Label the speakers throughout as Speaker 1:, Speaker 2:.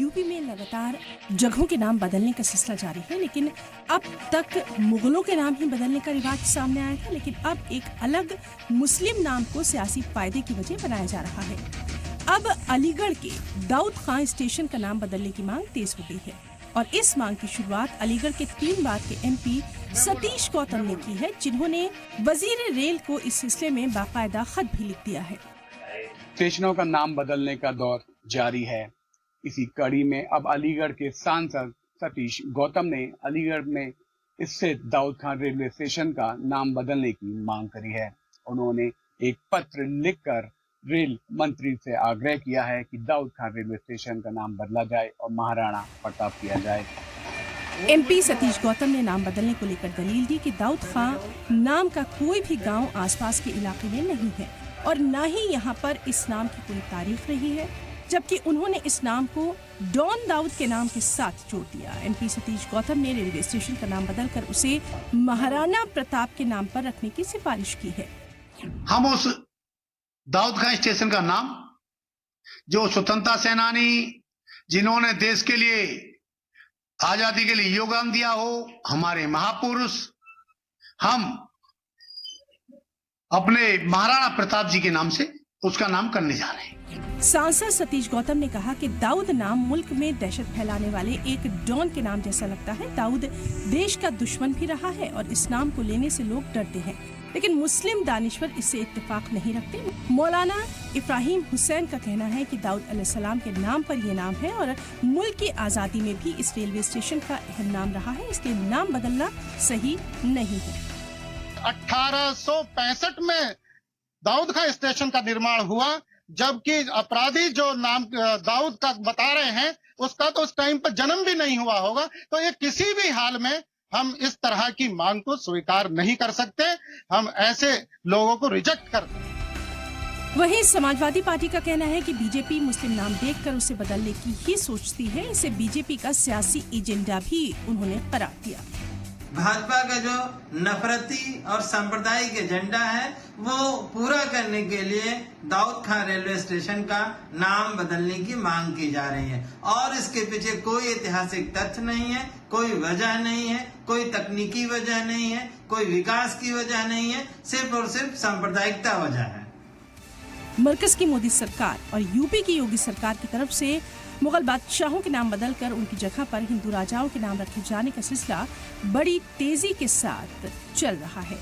Speaker 1: UP में लगातार जगहों के नाम बदलने का सिलसिला जारी है, लेकिन अब तक मुगलों के नाम ही बदलने का रिवाज सामने आया था, लेकिन अब एक अलग मुस्लिम नाम को सियासी फायदे की वजह बनाया जा रहा है। अब अलीगढ़ के दाऊद खान स्टेशन का नाम बदलने की मांग तेज हो गई है और इस मांग की शुरुआत अलीगढ़ के 3 बार के एमपी सतीश गौतम ने की है, जिन्होंने वजीर रेल को इस सिलसिले में बाकायदा खत भी लिख दिया है।
Speaker 2: स्टेशनों का नाम बदलने का दौर जारी है। इसी कड़ी में अब अलीगढ़ के सांसद सतीश गौतम ने अलीगढ़ में स्थित दाऊद खान रेलवे स्टेशन का नाम बदलने की मांग करी है। उन्होंने एक पत्र लिखकर रेल मंत्री से आग्रह किया है कि दाऊद खान रेलवे स्टेशन का नाम बदला जाए और महाराणा प्रताप किया जाए।
Speaker 1: एमपी सतीश गौतम ने नाम बदलने को लेकर दलील दी कि दाऊद खान नाम का कोई भी गांव आसपास के इलाके में नहीं है और न ही यहां पर इस नाम की कोई तारीख रही है, जबकि उन्होंने इस नाम को डॉन दाऊद के नाम के साथ जोड़ दिया। एमपी सतीश गौतम ने रेलवे स्टेशन का नाम बदलकर उसे महाराणा प्रताप के नाम पर रखने की सिफारिश की है।
Speaker 3: हम उस दाऊद खान स्टेशन का नाम, जो स्वतंत्रता सेनानी जिन्होंने देश के लिए आजादी के लिए योगदान दिया हो, हमारे महापुरुष, हम अपने महाराणा प्रताप जी के नाम से उसका नाम करने जा रहे हैं।
Speaker 1: सांसद सतीश गौतम ने कहा कि दाऊद नाम मुल्क में दहशत फैलाने वाले एक डॉन के नाम जैसा लगता है। दाऊद देश का दुश्मन भी रहा है और इस नाम को लेने से लोग डरते हैं, लेकिन मुस्लिम दानिश्वर इससे इत्तेफाक नहीं रखते। मौलाना इब्राहिम हुसैन का कहना है कि दाऊद अलैहिस्सलाम के नाम पर यह नाम है और मुल्क की आज़ादी में भी इस रेलवे स्टेशन का अहम नाम रहा है, इसलिए नाम बदलना सही नहीं है।
Speaker 4: 1865 में दाऊद खान स्टेशन का निर्माण हुआ, जबकि अपराधी जो नाम दाऊद का बता रहे हैं उसका तो उस टाइम पर जन्म भी नहीं हुआ होगा। तो ये किसी भी हाल में हम इस तरह की मांग को स्वीकार नहीं कर सकते, हम ऐसे लोगों को रिजेक्ट करते हैं।
Speaker 1: वहीं समाजवादी पार्टी का कहना है कि बीजेपी मुस्लिम नाम देखकर उसे बदलने की ही सोचती है। इसे बीजेपी का सियासी एजेंडा भी उन्होंने करार दिया।
Speaker 5: भाजपा का जो नफरती और सांप्रदायिक एजेंडा है वो पूरा करने के लिए दाऊद खान रेलवे स्टेशन का नाम बदलने की मांग की जा रही है और इसके पीछे कोई ऐतिहासिक तथ्य नहीं है, कोई वजह नहीं है, कोई तकनीकी वजह नहीं है, कोई विकास की वजह नहीं है, सिर्फ और सिर्फ सांप्रदायिकता वजह है।
Speaker 1: मरकज की मोदी सरकार और यूपी की योगी सरकार की तरफ से मुगल बादशाहों के नाम बदलकर उनकी जगह पर हिंदू राजाओं के नाम रखे जाने का सिलसिला बड़ी तेजी के साथ चल रहा है।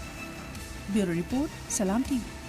Speaker 1: ब्यूरो रिपोर्ट, सलाम टीवी।